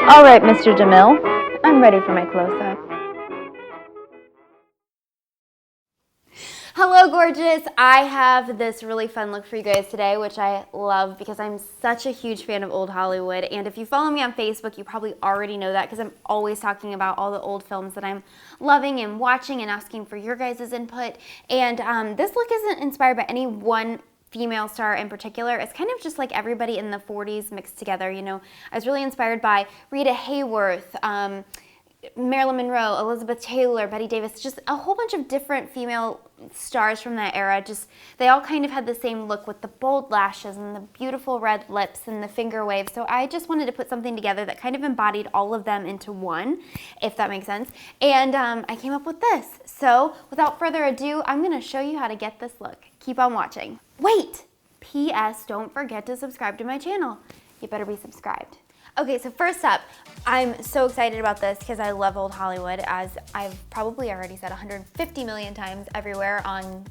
All right, Mr. DeMille, I'm ready for my close-up. Hello, gorgeous. I have this really fun look for you guys today, which I love because I'm such a huge fan of old Hollywood. And if you follow me on Facebook, you probably already know that because I'm always talking about all the old films that I'm loving and watching and asking for your guys' input. And this look isn't inspired by any one female star in particular. It's kind of just like everybody in the 40s mixed together. You know, I was really inspired by Rita Hayworth, Marilyn Monroe, Elizabeth Taylor, Betty Davis, just a whole bunch of different female stars from that era. Just, they all kind of had the same look with the bold lashes and the beautiful red lips and the finger waves. So I just wanted to put something together that kind of embodied all of them into one, if that makes sense. And I came up with this. So without further ado, I'm gonna show you how to get this look. Keep on watching. Wait, P.S. don't forget to subscribe to my channel. You better be subscribed. Okay, so first up, I'm so excited about this because I love old Hollywood, as I've probably already said 150 million times everywhere on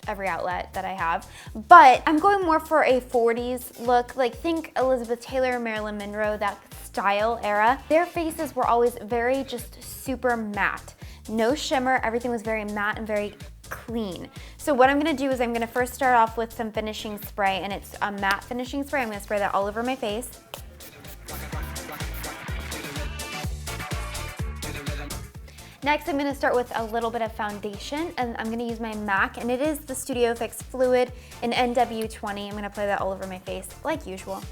every outlet that I have. But I'm going more for a 40s look, like think Elizabeth Taylor, Marilyn Monroe, that style era. Their faces were always very just super matte. No shimmer, everything was very matte and very clean. So what I'm gonna do is I'm gonna first start off with some finishing spray, and it's a matte finishing spray. I'm gonna spray that all over my face. Next, I'm gonna start with a little bit of foundation, and I'm gonna use my MAC, and it is the Studio Fix Fluid in NW20. I'm gonna apply that all over my face, like usual.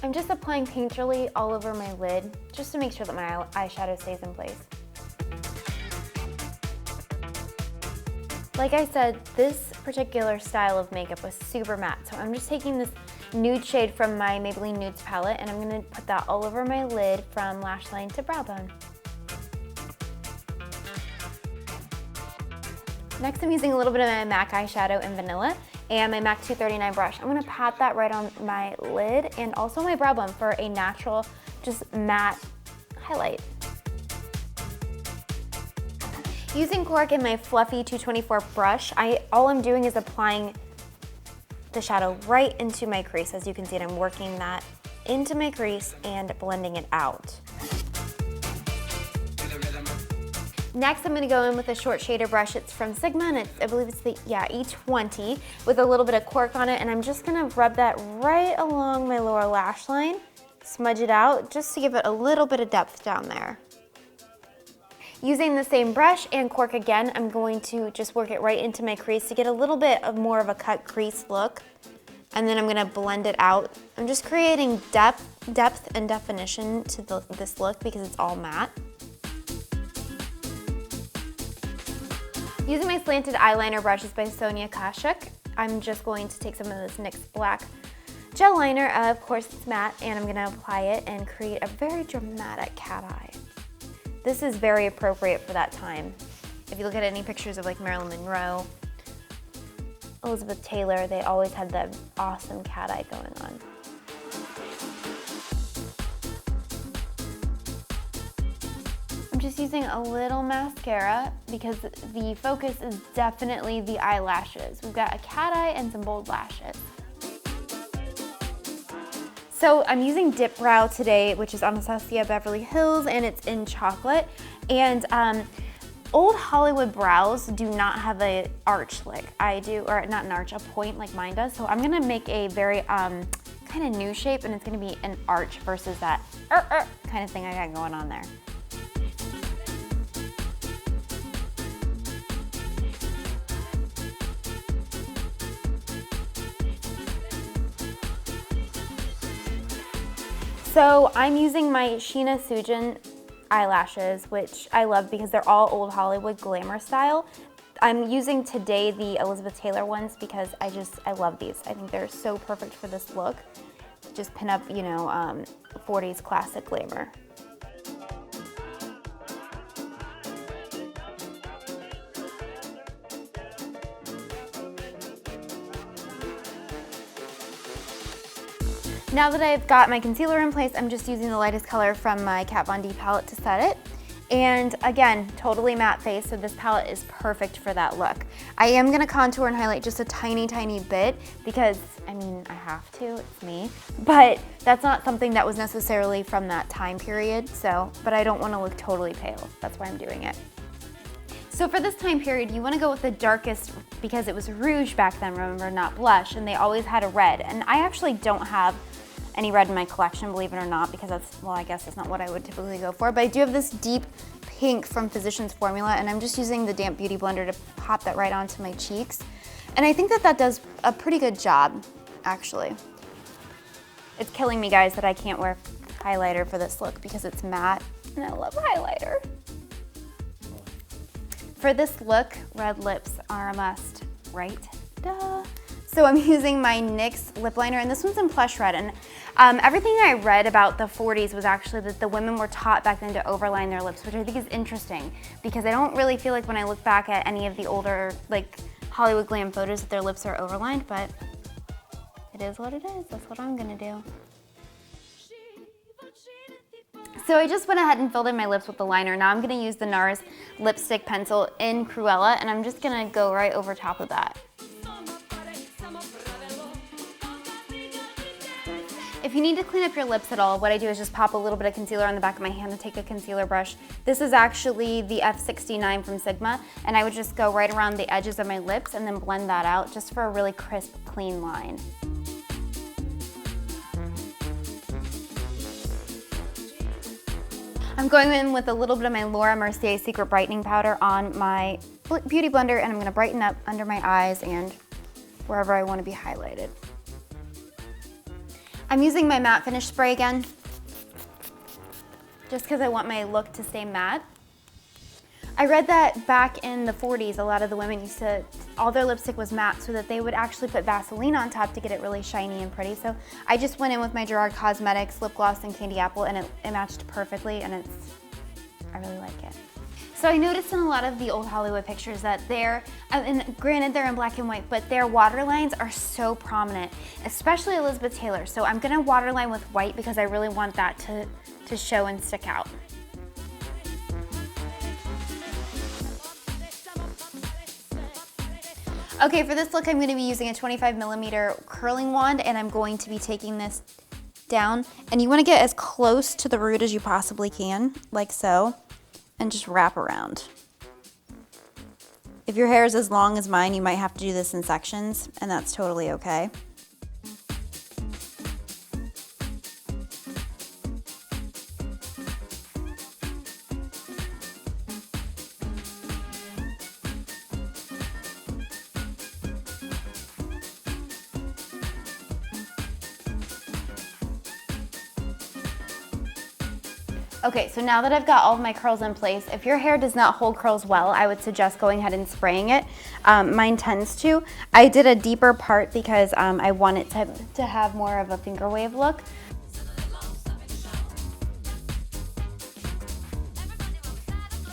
I'm just applying painterly all over my lid, just to make sure that my eyeshadow stays in place. Like I said, this particular style of makeup was super matte, so I'm just taking this nude shade from my Maybelline Nudes palette, and I'm gonna put that all over my lid from lash line to brow bone. Next, I'm using a little bit of my MAC eyeshadow in Vanilla and my MAC 239 brush. I'm gonna pat that right on my lid and also my brow bone for a natural, just matte highlight. Using cork in my fluffy 224 brush, all I'm doing is applying the shadow right into my crease. As you can see, I'm working that into my crease and blending it out. Next, I'm gonna go in with a short shader brush. It's from Sigma, and I believe it's the, E20, with a little bit of cork on it, and I'm just gonna rub that right along my lower lash line, smudge it out, just to give it a little bit of depth down there. Using the same brush and cork again, I'm going to just work it right into my crease to get a little bit of more of a cut crease look. And then I'm gonna blend it out. I'm just creating depth and definition to this look because it's all matte. Using my slanted eyeliner brushes by Sonia Kashuk, I'm just going to take some of this NYX black gel liner, of course it's matte, and I'm gonna apply it and create a very dramatic cat eye. This is very appropriate for that time. If you look at any pictures of like Marilyn Monroe, Elizabeth Taylor, they always had that awesome cat eye going on. I'm just using a little mascara because the focus is definitely the eyelashes. We've got a cat eye and some bold lashes. So I'm using Dip Brow today, which is Anastasia Beverly Hills, and it's in chocolate. And old Hollywood brows do not have an arch like I do, or not an arch, a point like mine does. So I'm gonna make a very kind of new shape, and it's gonna be an arch versus that kind of thing I got going on there. So I'm using my Sheena Sujin eyelashes, which I love because they're all old Hollywood glamour style. I'm using today the Elizabeth Taylor ones because I love these. I think they're so perfect for this look. to just pin up, you know, 40s classic glamour. Now that I've got my concealer in place, I'm just using the lightest color from my Kat Von D palette to set it. And again, totally matte face, so this palette is perfect for that look. I am gonna contour and highlight just a tiny, tiny bit because, I mean, I have to, it's me. But that's not something that was necessarily from that time period, so, but I don't wanna look totally pale. That's why I'm doing it. So for this time period, you wanna go with the darkest because it was rouge back then, remember, not blush, and they always had a red. And I actually don't have any red in my collection, believe it or not, because that's, well, I guess that's not what I would typically go for, but I do have this deep pink from Physicians Formula, and I'm just using the damp beauty blender to pop that right onto my cheeks. And I think that that does a pretty good job, actually. It's killing me, guys, that I can't wear highlighter for this look because it's matte, and I love highlighter. For this look, red lips are a must, right? Duh. So I'm using my NYX lip liner, and this one's in Plush Red. And everything I read about the 40s was actually that the women were taught back then to overline their lips, which I think is interesting because I don't really feel like when I look back at any of the older, like, Hollywood glam photos that their lips are overlined, but it is what it is. That's what I'm gonna do. So I just went ahead and filled in my lips with the liner. Now I'm gonna use the NARS lipstick pencil in Cruella, and I'm just gonna go right over top of that. If you need to clean up your lips at all, what I do is just pop a little bit of concealer on the back of my hand and take a concealer brush. This is actually the F69 from Sigma, and I would just go right around the edges of my lips and then blend that out just for a really crisp, clean line. I'm going in with a little bit of my Laura Mercier Secret Brightening Powder on my beauty blender, and I'm gonna brighten up under my eyes and wherever I wanna be highlighted. I'm using my matte finish spray again, just because I want my look to stay matte. I read that back in the 40s, a lot of the women used to, all their lipstick was matte so that they would actually put Vaseline on top to get it really shiny and pretty. So I just went in with my Gerard Cosmetics lip gloss and Candy Apple, and it matched perfectly, and I really like it. So I noticed in a lot of the old Hollywood pictures that and granted they're in black and white, but their waterlines are so prominent, especially Elizabeth Taylor. So I'm gonna waterline with white because I really want that to show and stick out. Okay, for this look, I'm gonna be using a 25mm curling wand, and I'm going to be taking this down. And you wanna get as close to the root as you possibly can, like so. And just wrap around. If your hair is as long as mine, you might have to do this in sections, and that's totally okay. Okay, so now that I've got all of my curls in place, if your hair does not hold curls well, I would suggest going ahead and spraying it. Mine tends to. I did a deeper part because I want it to have more of a finger wave look.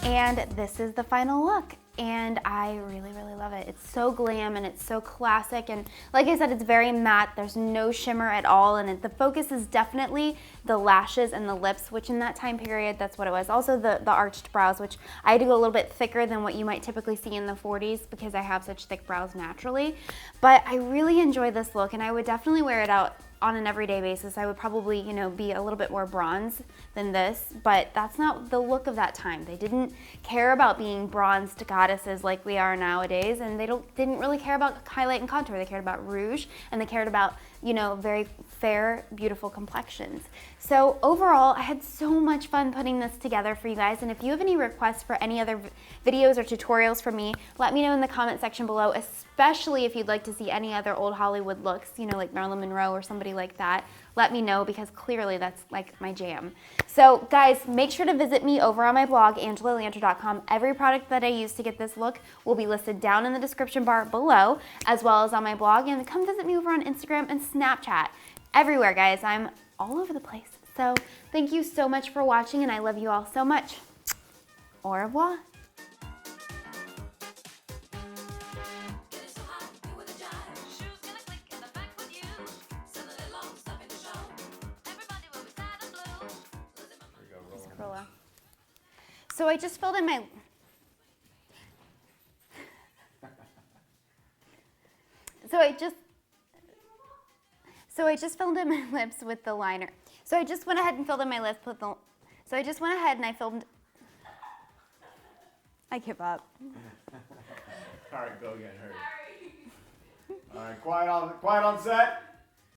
And this is the final look. And I really, really love it. It's so glam and it's so classic, and like I said, it's very matte. There's no shimmer at all, and the focus is definitely the lashes and the lips, which in that time period, that's what it was. Also the arched brows, which I had to go a little bit thicker than what you might typically see in the 40s because I have such thick brows naturally. But I really enjoy this look, and I would definitely wear it out on an everyday basis. I would probably, you know, be a little bit more bronze than this, but that's not the look of that time. They didn't care about being bronzed goddesses like we are nowadays, and they didn't really care about highlight and contour. They cared about rouge, and they cared about, you know, very fair, beautiful complexions. So overall, I had so much fun putting this together for you guys, and if you have any requests for any other videos or tutorials from me, let me know in the comment section below, especially if you'd like to see any other old Hollywood looks, you know, like Marilyn Monroe or somebody like that. Let me know because clearly that's like my jam. So guys, make sure to visit me over on my blog, AngelaLanter.com. Every product that I use to get this look will be listed down in the description bar below, as well as on my blog, and come visit me over on Instagram and Snapchat. everywhere, guys. I'm all over the place. So thank you so much for watching, and I love you all so much. Au revoir. So I just filled in my... So I just filled in my lips with the liner. So I just went ahead and filled in my lips with the... So I just went ahead and I filmed... I give up. All right, go again, hurry. All right, quiet on set.